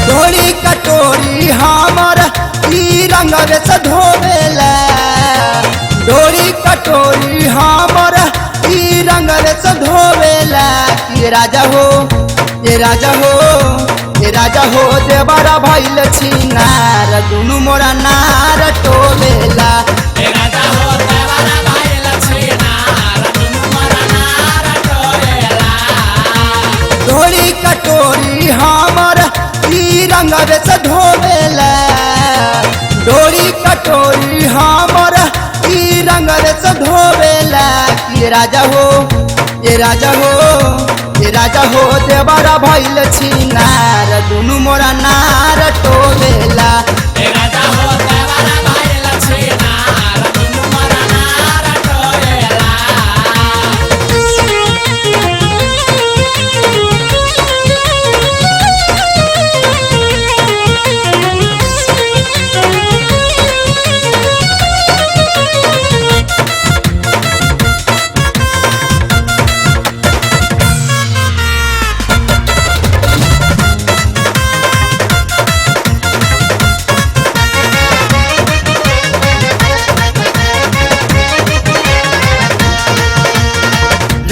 डोरी कटोरी हमर ई रंगवे से धोवेला। डोरी कटोरी हमर ई रंगवे से धोवेला। ये राजा हो, ये राजा हो, ये राजा हो, देवरा भइल छिनार दुनु मोरा नार टोवेला। ए राजा हो देवरा भइल छिनार दुनु मोरा नार टोवेला। डोरी कटोरी हमर ई रंगवे से धोवेला। डोरी कटोरी हमर ई रंगवे से धोवेला। ये राजा हो, ये राजा हो, ये राजा हो, देवरा भइल छिनार दुनु मोरा नार टोवेला। ए राजा हो देवरा भइल छिनार दुनु मोरा नार टोवेला।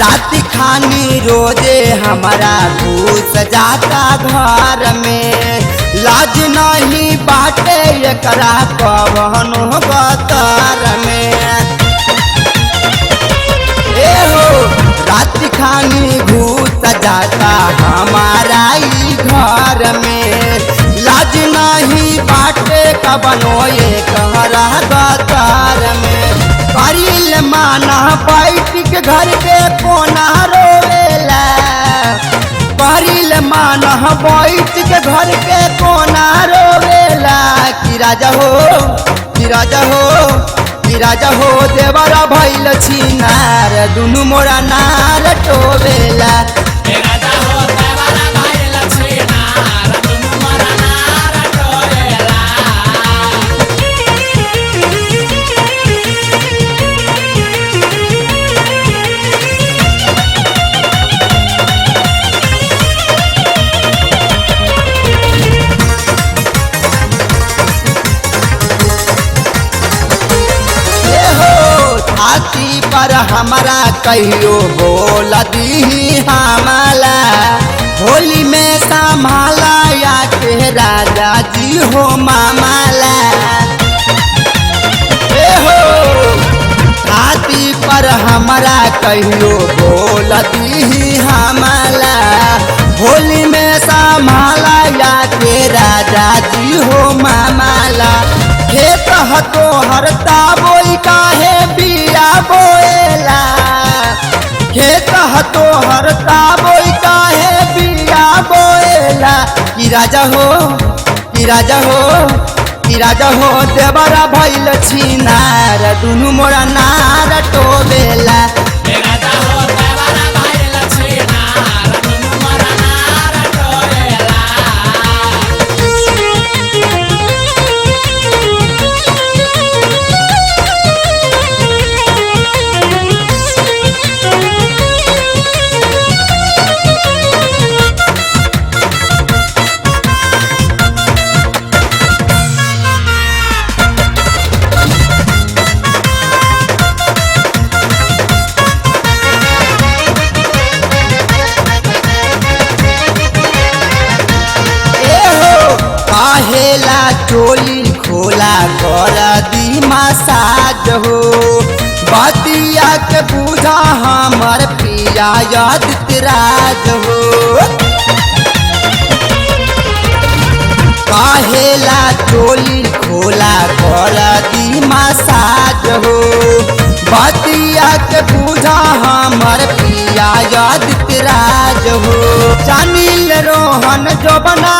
राति खानी रोजे हमारा घूस जाता घर में। लाज नहीं बाटे एकरा कवनो गतर में। ए हो राति खानी घूस जाता हमारा ई घर में। लाज नहीं बाटे कवनो एकरा गतर में। करिल माना बैठ के घर पे कोना रोवेला। करिल माना बैठ के घर पे कोना रोवेला। कि राजा हो, कि राजा हो, कि राजा हो, देवरा भइल छिनार दुनु मोरा नार टोवेला। ए राजा हो देवरा भइल छिनार दुनु मोरा नार टोवेला। ए हो छाती पर हमारा कहियो बोल दी हमला। होली में संभाला या के राजा जी हो मामला। ए हो छाती पर हमारा कहियो बोल दी हमला। होली में संभाला या के राजा जी हो मामला। खेत हतो हरता बोई काहे बिया बोएला। खेत हतो हरता बोई काहे बिया बोएला। कि राजा हो, कि राजा हो, कि राजा हो, देवरा भइल छिनार दुनु मोरा नार टोवेला। ए राजा हो देवरा भइल छिनार दुनु मोरा नार टोवेला। कहेला चोली खोला कर दी मसाज हो। बतिया के बूझा हमर पिया आदित्य राज हो। कहेला चोली खोला कर दी मसाज हो। बतिया के बूझा हमर पिया आदित्य राज हो। चानिल रोहन जो बना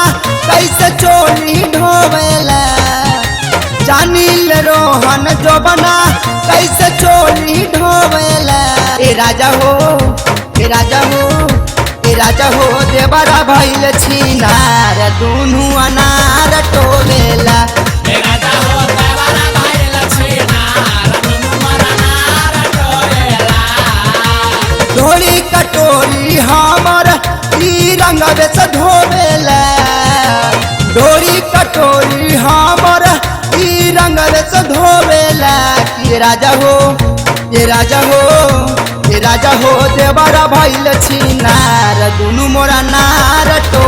कैसे चोली ढोवेला। चानिल रोहन जो बना कैसे चोली ढोवेला। राजा हो ए राजा हो ए राजा हो देवरा भइल छिनार दुनु अनार टोवेला ए राजा हो देवरा भइल छिनार दुनु अनार टोवेला ढोली कटोरी हमर ई रंगवे से धोवेला ढोली कटोरी हमर ई रंगवे से धोवेला कि राजा हो ये राजा हो ये राजा हो देवरा भइल छिनार दुनु मोरा नार टो